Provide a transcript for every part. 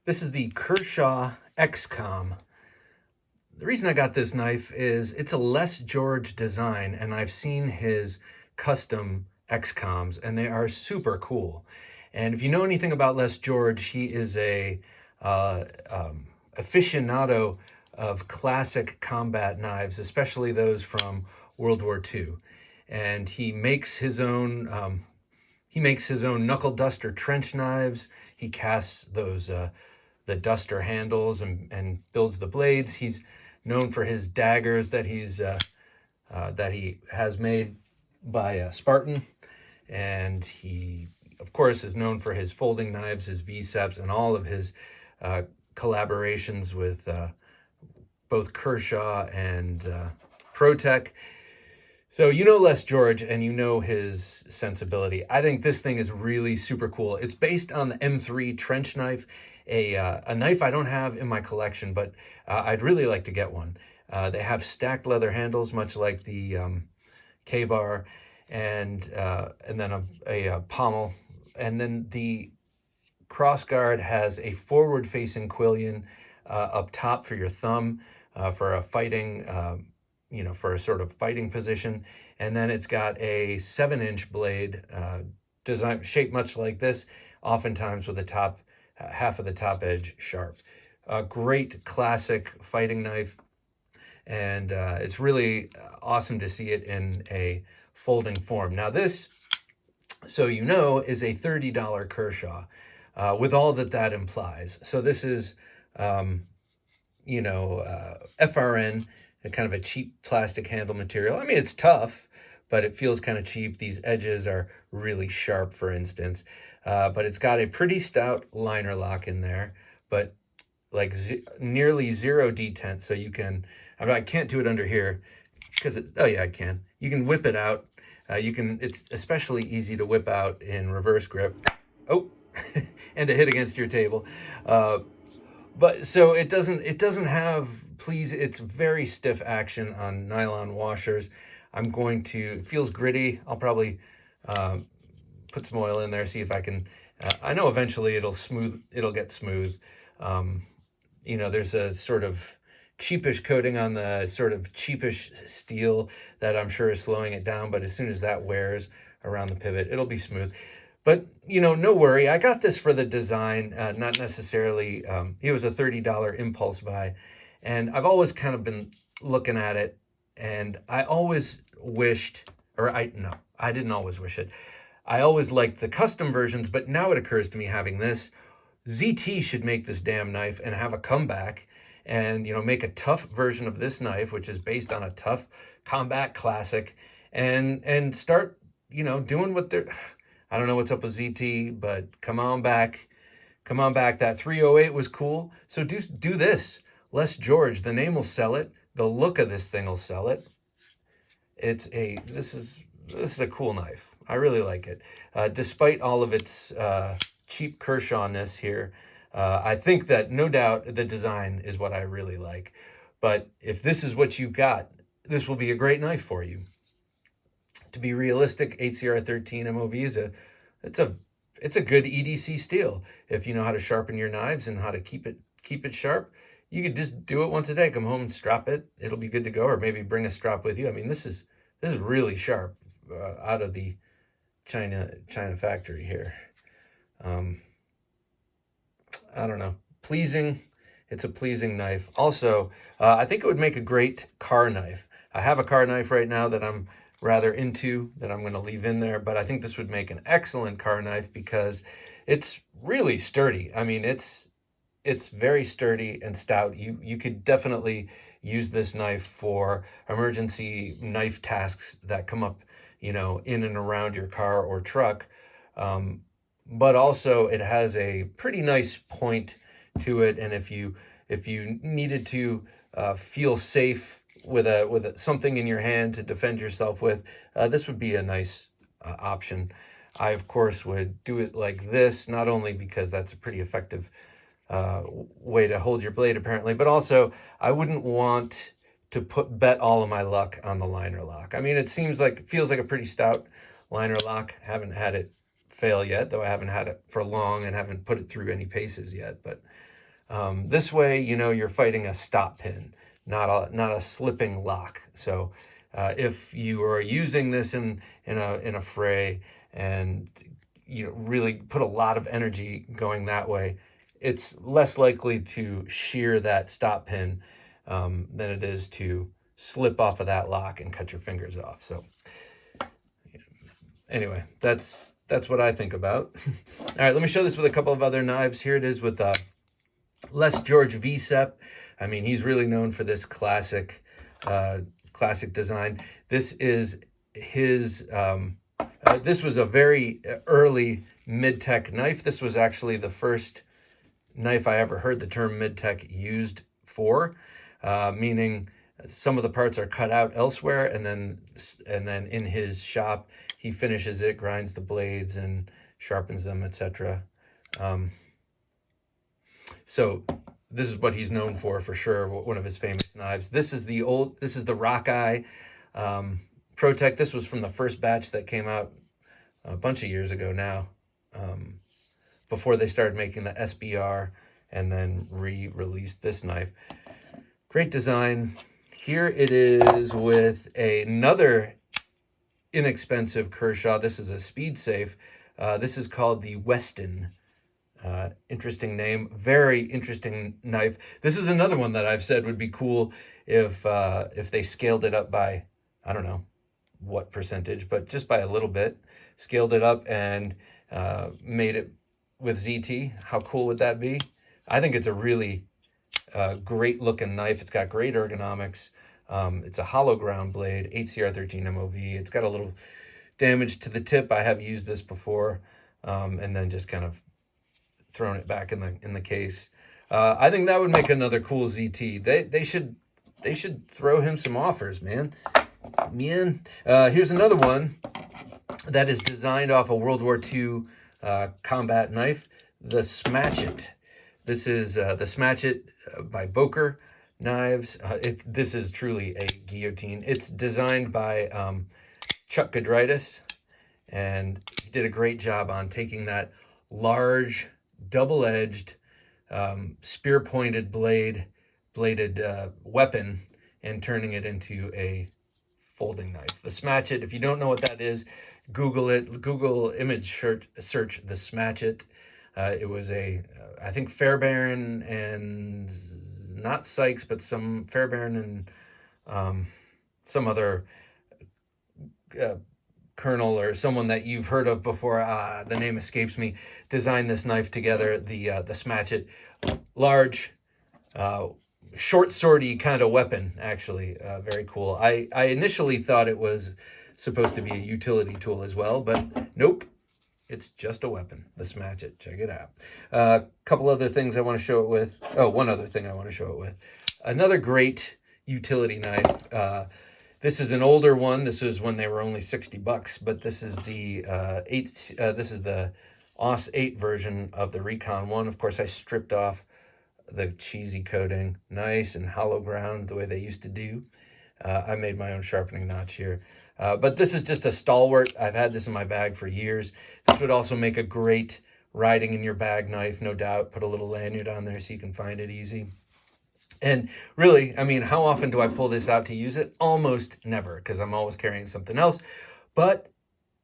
This is the Kershaw XCOM. The reason I got this knife is it's a Les George design, and I've seen his custom XCOMs, and they are super cool. And if you know anything about Les George, he is a aficionado of classic combat knives, especially those from World War II. And he makes his own knuckle duster trench knives. He casts those the duster handles and builds the blades. He's known for his daggers that he has made by Spartan, and he of course is known for his folding knives, his Vceps, and all of his collaborations with both Kershaw and ProTech. So you know Les George and you know his sensibility. I think this thing is really super cool. It's based on the M3 trench knife, a knife I don't have in my collection, but I'd really like to get one. They have stacked leather handles, much like the K-bar, and then a pommel, and then the crossguard has a forward-facing quillion up top for your thumb for a fighting. For a sort of fighting position. And then it's got a 7-inch blade design shaped much like this, oftentimes with the top half of the top edge sharp. A great classic fighting knife, and it's really awesome to see it in a folding form. Now this, so you know, is a $30 Kershaw with all that implies. So this is, FRN, a kind of a cheap plastic handle material. I mean, it's tough, but it feels kind of cheap. These edges are really sharp, for instance. But it's got a pretty stout liner lock in there, but like nearly zero detent. So you can, I can't do it under here because oh yeah, I can. You can whip it out. It's especially easy to whip out in reverse grip. Oh, and to hit against your table. But so it doesn't have, it's very stiff action on nylon washers. It feels gritty. I'll probably put some oil in there, see if I can, I know eventually it'll get smooth. There's a sort of cheapish coating on the sort of cheapish steel that I'm sure is slowing it down, but as soon as that wears around the pivot, it'll be smooth. But, no worry. I got this for the design, not necessarily. It was a $30 impulse buy. And I've always kind of been looking at it. And I always wished, I didn't always wish it. I always liked the custom versions. But now it occurs to me, having this, ZT should make this damn knife and have a comeback and, make a tough version of this knife, which is based on a tough combat classic, and start, doing what they're... I don't know what's up with ZT, but come on back. That 308 was cool. So do this. Les George, the name will sell it. The look of this thing will sell it. This is a cool knife. I really like it. Despite all of its cheap Kershaw-ness here, I think that no doubt the design is what I really like. But if this is what you've got, this will be a great knife for you. To be realistic, HCR 13 MOV it's a good EDC steel. If you know how to sharpen your knives and how to keep it sharp, you could just do it once a day. Come home and strap it. It'll be good to go. Or maybe bring a strap with you. I mean, this is really sharp out of the China factory here. I don't know. Pleasing. It's a pleasing knife. Also, I think it would make a great car knife. I have a car knife right now that I'm rather into, that I'm going to leave in there, but I think this would make an excellent car knife because it's really sturdy. I mean, it's very sturdy and stout. You could definitely use this knife for emergency knife tasks that come up, in and around your car or truck. But also it has a pretty nice point to it, and if you needed to feel safe with something in your hand to defend yourself with, this would be a nice option. I, of course, would do it like this, not only because that's a pretty effective way to hold your blade, apparently, but also I wouldn't want to bet all of my luck on the liner lock. I mean, it feels like a pretty stout liner lock. Haven't had it fail yet, though I haven't had it for long and haven't put it through any paces yet. But This way, you know, you're fighting a stop pin, not a slipping lock. So if you are using this in a fray, and you know, really put a lot of energy going that way, it's less likely to shear that stop pin than it is to slip off of that lock and cut your fingers off. So anyway, that's what I think about. All right, let me show this with a couple of other knives. Here it is with Les George VSEP. I mean, he's really known for this classic design. This is his. This was a very early mid-tech knife. This was actually the first knife I ever heard the term mid-tech used for, meaning some of the parts are cut out elsewhere, and then in his shop he finishes it, grinds the blades, and sharpens them, etc. So this is what he's known for sure. One of his famous knives. This is the Rockeye ProTech. This was from the first batch that came out a bunch of years ago now, before they started making the SBR and then re-released this knife. Great design. Here it is with another inexpensive Kershaw. This is a speed safe. This is called the Weston. Interesting name, very interesting knife. This is another one that I've said would be cool if they scaled it up by, I don't know what percentage, but just by a little bit, scaled it up and made it with ZT. How cool would that be? I think it's a really great looking knife. It's got great ergonomics. It's a hollow ground blade, 8CR13 MOV. It's got a little damage to the tip. I have used this before, and then just kind of thrown it back in the case. I think that would make another cool ZT. They should throw him some offers, man. Here's another one that is designed off a World War II combat knife, the Smatchet. This is the Smatchet by Boker Knives. This is truly a guillotine. It's designed by Chuck Gudritis, and he did a great job on taking that large, double-edged, spear-pointed bladed weapon and turning it into a folding knife. The Smatchet, if you don't know what that is, Google it. Google image search the Smatchet. It was I think Fairbairn and not Sykes, but some Fairbairn and some other colonel or someone that you've heard of before. The name escapes me. Designed this knife together. The Smatchet, large, short swordy kind of weapon. Actually, very cool. I initially thought it was supposed to be a utility tool as well, but nope. It's just a weapon, the Smatchet. Check it out. A couple other things I want to show it with. Oh, one other thing I want to show it with. Another great utility knife. This is an older one. This is when they were only $60, but this is the this is the OS 8 version of the Recon 1. Of course, I stripped off the cheesy coating, nice and hollow ground the way they used to do. I made my own sharpening notch here. But this is just a stalwart. I've had this in my bag for years. This would also make a great riding in your bag knife, no doubt. Put a little lanyard on there so you can find it easy. And really, I mean, how often do I pull this out to use it? Almost never, because I'm always carrying something else. But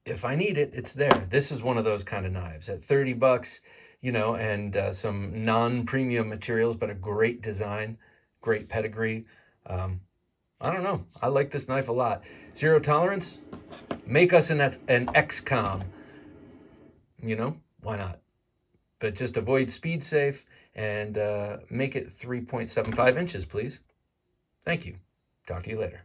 if I need it, it's there. This is one of those kind of knives at $30, you know, and some non-premium materials, but a great design, great pedigree. I don't know. I like this knife a lot. Zero tolerance? Make us an XCOM. You know, why not? But just avoid speed safe and make it 3.75 inches, please. Thank you. Talk to you later.